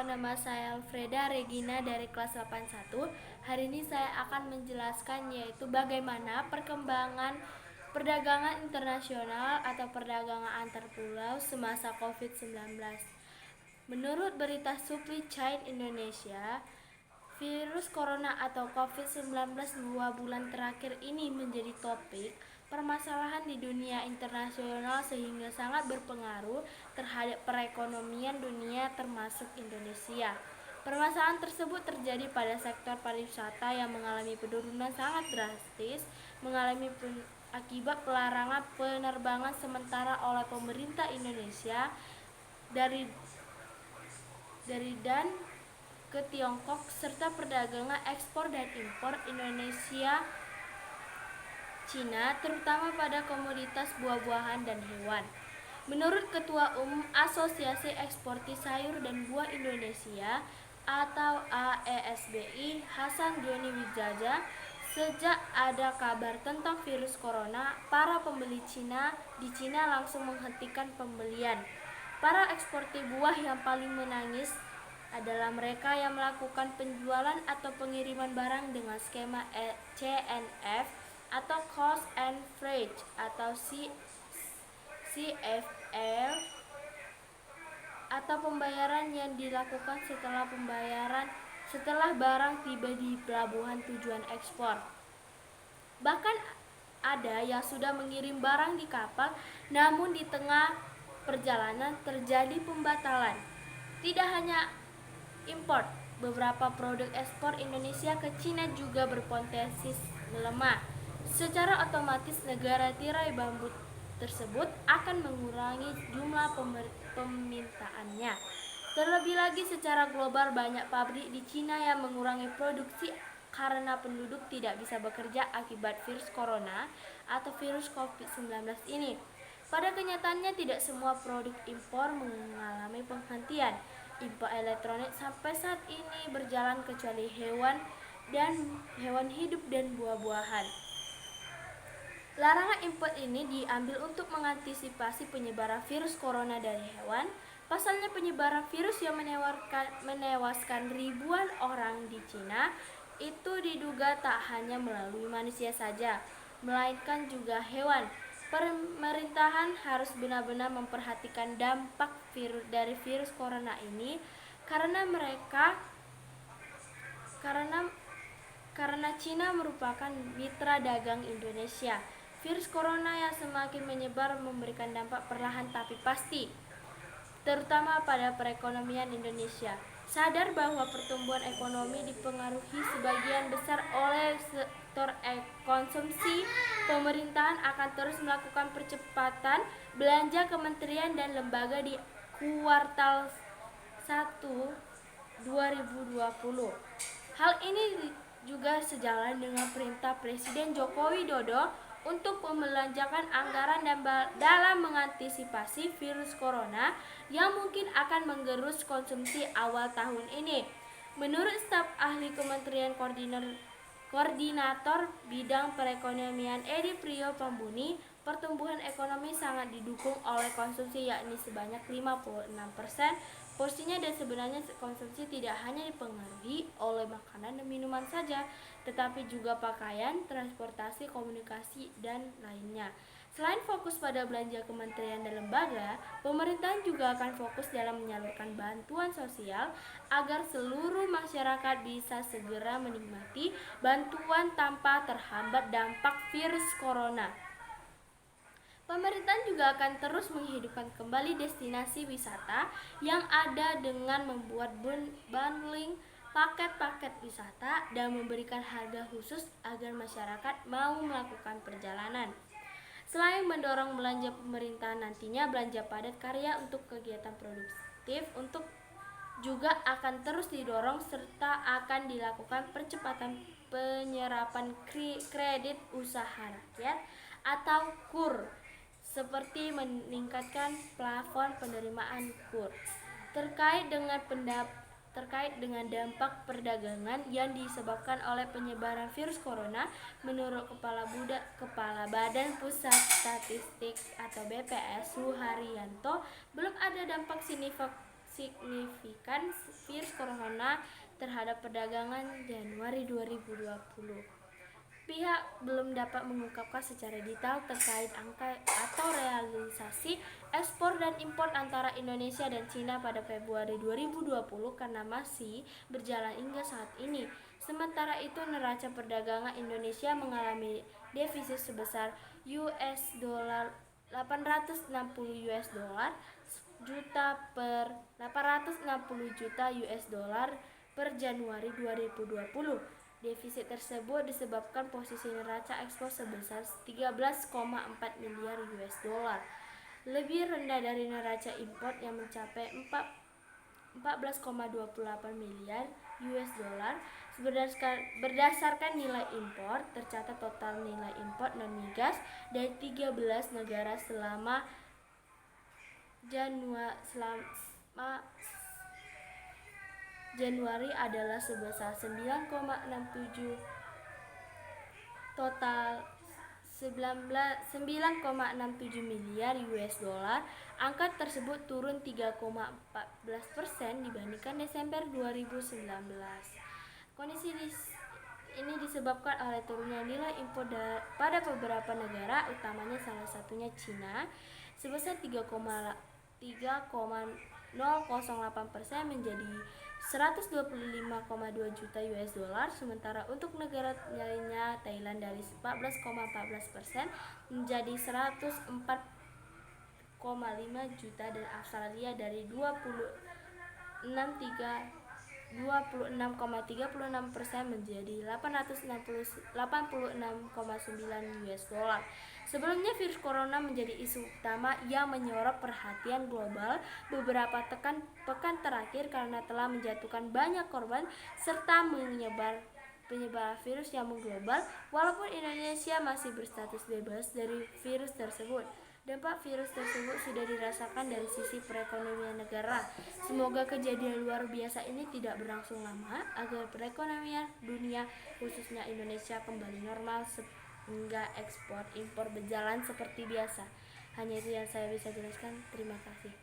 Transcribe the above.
nama saya Alfreda Regina dari kelas 81. Hari ini saya akan menjelaskan yaitu bagaimana perkembangan perdagangan internasional atau perdagangan antar pulau semasa COVID-19. Menurut berita Supply Chain Indonesia, virus corona atau COVID-19 2 bulan terakhir ini menjadi topik permasalahan di dunia internasional sehingga sangat berpengaruh terhadap perekonomian dunia termasuk Indonesia. Permasalahan tersebut terjadi pada sektor pariwisata yang mengalami penurunan sangat drastis, akibat pelarangan penerbangan sementara oleh pemerintah Indonesia dari dan ke Tiongkok serta perdagangan ekspor dan impor Indonesia Cina terutama pada komoditas buah-buahan dan hewan. Menurut Ketua Umum Asosiasi Eksportir Sayur dan Buah Indonesia atau AESBI Hasan Joni Wijaja, sejak ada kabar tentang virus corona, para pembeli Cina di Cina langsung menghentikan pembelian. Para eksportir buah yang paling menangis adalah mereka yang melakukan penjualan atau pengiriman barang dengan skema CNF atau Cost and Freight atau CFL atau pembayaran yang dilakukan setelah barang tiba di pelabuhan tujuan ekspor. Bahkan ada yang sudah mengirim barang di kapal namun di tengah perjalanan terjadi pembatalan. Tidak hanya impor, beberapa produk ekspor Indonesia ke Cina juga berpotensi melemah. Secara otomatis negara tirai bambu tersebut akan mengurangi jumlah permintaannya. Terlebih lagi secara global banyak pabrik di Cina yang mengurangi produksi karena penduduk tidak bisa bekerja akibat virus corona atau virus COVID-19 ini. Pada kenyataannya tidak semua produk impor mengalami penghentian. Impor elektronik sampai saat ini berjalan kecuali hewan hidup dan buah-buahan. Larangan impor ini diambil untuk mengantisipasi penyebaran virus corona dari hewan. Pasalnya penyebaran virus yang menewaskan ribuan orang di Cina itu diduga tak hanya melalui manusia saja, melainkan juga hewan. Pemerintahan harus benar-benar memperhatikan dampak dari virus corona ini karena Cina merupakan mitra dagang Indonesia. Virus corona yang semakin menyebar memberikan dampak perlahan tapi pasti, terutama pada perekonomian Indonesia. Sadar bahwa pertumbuhan ekonomi dipengaruhi sebagian besar oleh sektor konsumsi, pemerintahan akan terus melakukan percepatan belanja kementerian dan lembaga di kuartal 1 2020. Hal ini juga sejalan dengan perintah Presiden Joko Widodo untuk membelanjakan anggaran dalam mengantisipasi virus corona yang mungkin akan menggerus konsumsi awal tahun ini. Menurut staf ahli Kementerian Koordinator Bidang Perekonomian Edi Priyo Pambuni, pertumbuhan ekonomi sangat didukung oleh konsumsi yakni sebanyak 56%. Porsinya dan sebenarnya konsumsi tidak hanya dipengaruhi oleh makanan dan minuman saja, tetapi juga pakaian, transportasi, komunikasi, dan lainnya. Selain fokus pada belanja kementerian dan lembaga, pemerintahan juga akan fokus dalam menyalurkan bantuan sosial agar seluruh masyarakat bisa segera menikmati bantuan tanpa terhambat dampak virus corona. Pemerintahan juga akan terus menghidupkan kembali destinasi wisata yang ada dengan membuat bundling paket-paket wisata dan memberikan harga khusus agar masyarakat mau melakukan perjalanan. Selain mendorong belanja pemerintahan, nantinya belanja padat karya untuk kegiatan produktif juga akan terus didorong serta akan dilakukan percepatan penyerapan kredit usaha rakyat atau KUR, seperti meningkatkan plafon penerimaan KUR. Terkait dengan dampak perdagangan yang disebabkan oleh penyebaran virus corona, menurut Kepala Badan Pusat Statistik atau BPS Suharyanto, belum ada dampak signifikan virus corona terhadap perdagangan Januari 2020. Pihak belum dapat mengungkapkan secara detail terkait angka atau realisasi ekspor dan impor antara Indonesia dan Cina pada Februari 2020 karena masih berjalan hingga saat ini. Sementara itu, neraca perdagangan Indonesia mengalami defisit sebesar US dollar 860 US dollar juta per 860 juta US dollar per Januari 2020. Defisit tersebut disebabkan posisi neraca ekspor sebesar 13,4 miliar US dollar, lebih rendah dari neraca impor yang mencapai 14,28 miliar US dollar. Berdasarkan nilai impor, tercatat total nilai impor non-migas dari 13 negara selama Januari adalah sebesar 9,67 total 9,67 miliar US dollar. Angka tersebut turun 3,14% dibandingkan Desember 2019. Kondisi ini disebabkan oleh turunnya nilai impor pada beberapa negara, utamanya salah satunya Cina, sebesar 3,008% menjadi 125,2 juta US dollar, sementara untuk negara lainnya Thailand dari 14,14% menjadi 104,5 juta dan Australia dari 26,36% menjadi 886,9 US dollar. Sebelumnya, virus corona menjadi isu utama yang menyorot perhatian global beberapa pekan terakhir karena telah menjatuhkan banyak korban serta penyebar virus yang mengglobal. Walaupun Indonesia masih berstatus bebas dari virus tersebut, dampak virus tersebut sudah dirasakan dari sisi perekonomian negara. Semoga kejadian luar biasa ini tidak berlangsung lama agar perekonomian dunia, khususnya Indonesia, kembali normal hingga ekspor impor berjalan seperti biasa. Hanya itu yang saya bisa jelaskan. Terima kasih.